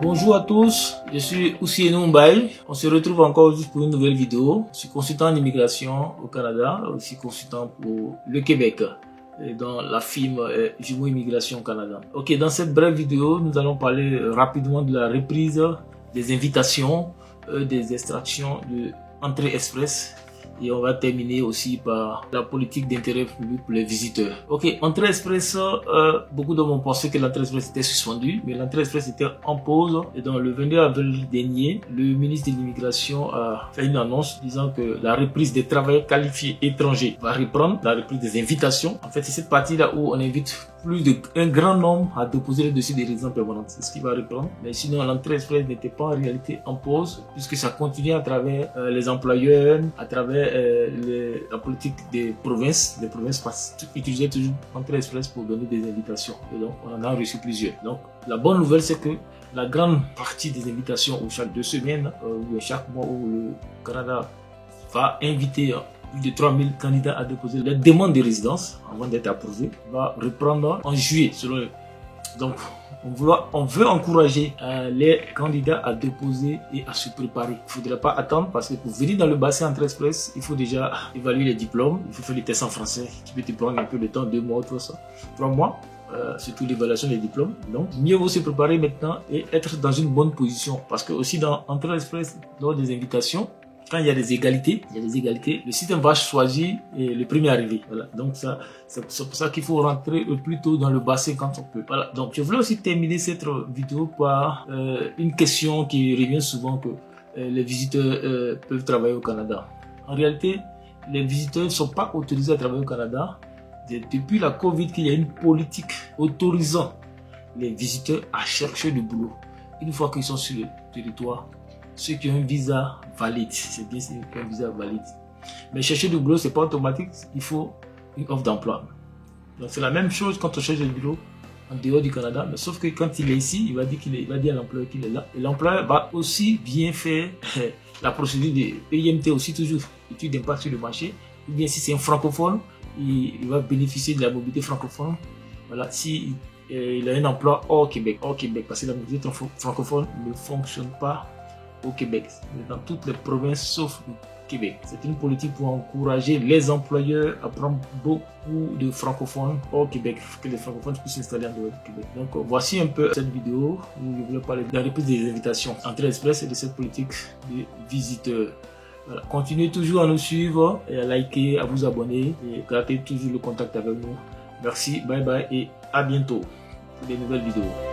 Bonjour à tous, je suis Ousseynou Mbaye. On se retrouve encore juste pour une nouvelle vidéo. Je suis consultant en immigration au Canada, aussi consultant pour le Québec dans la firme Jumeaux Immigration Canada. Ok, dans cette brève vidéo, nous allons parler rapidement de la reprise des invitations, des extractions de entrée express. Et on va terminer aussi par la politique d'intérêt public pour les visiteurs. Ok, entrée express, beaucoup de monde pensaient que l'entrée express était suspendue, mais l'entrée express était en pause. Et dans le 22 avril dernier, le ministre de l'immigration a fait une annonce disant que la reprise des travailleurs qualifiés étrangers va reprendre, la reprise des invitations. En fait, c'est cette partie-là où on invite un grand nombre à déposer le dossier des résidents permanents. C'est ce qui va reprendre. Mais sinon, l'entrée express n'était pas en réalité en pause, puisque ça continue à travers les employeurs, à travers la politique des provinces. Les provinces utilisaient toujours l'entrée express pour donner des invitations. Et donc, on en a reçu plusieurs. Donc, la bonne nouvelle, c'est que la grande partie des invitations, ou chaque 2 semaines, ou chaque mois où le Canada va inviter plus de 3000 candidats à déposer leur demande de résidence avant d'être approuvés, va reprendre en juillet selon eux. Donc, on veut encourager les candidats à déposer et à se préparer. Il ne faudrait pas attendre parce que pour venir dans le bassin Entrée Express, il faut déjà évaluer les diplômes, il faut faire les tests en français qui peut te prendre un peu de temps, 2 mois, 3 mois. Surtout l'évaluation des diplômes. Donc, mieux vaut se préparer maintenant et être dans une bonne position. Parce que aussi dans Entrée Express, lors des invitations, quand il y a des égalités, le système va choisir le premier arrivé. Voilà. Donc c'est pour ça qu'il faut rentrer plus tôt dans le bassin quand on peut. Voilà. Donc je voulais aussi terminer cette vidéo par une question qui revient souvent que les visiteurs peuvent travailler au Canada. En réalité, les visiteurs ne sont pas autorisés à travailler au Canada. Depuis la Covid, qu'il y a une politique autorisant les visiteurs à chercher du boulot. Une fois qu'ils sont sur le territoire, ceux qui ont un visa valide, c'est bien ceux qui ont un visa valide. Mais chercher du boulot, c'est pas automatique, il faut une offre d'emploi. Donc c'est la même chose quand on cherche du boulot en dehors du Canada, mais sauf que quand il est ici, il va dire à l'employeur qu'il est là. Et l'employeur va aussi bien faire la procédure de EIMT aussi toujours, étude d'impact sur le marché. Ou bien si c'est un francophone, il va bénéficier de la mobilité francophone. Voilà, si il a un emploi hors Québec, parce que la mobilité francophone ne fonctionne pas au Québec, dans toutes les provinces sauf le Québec. C'est une politique pour encourager les employeurs à prendre beaucoup de francophones au Québec, que les francophones puissent s'installer en dehors du Québec. Donc voici un peu cette vidéo où je voulais parler de la reprise des invitations Entrée Express et de cette politique de visiteurs. Voilà. Continuez toujours à nous suivre et à liker, à vous abonner et gardez toujours le contact avec nous. Merci, bye bye et à bientôt pour de nouvelles vidéos.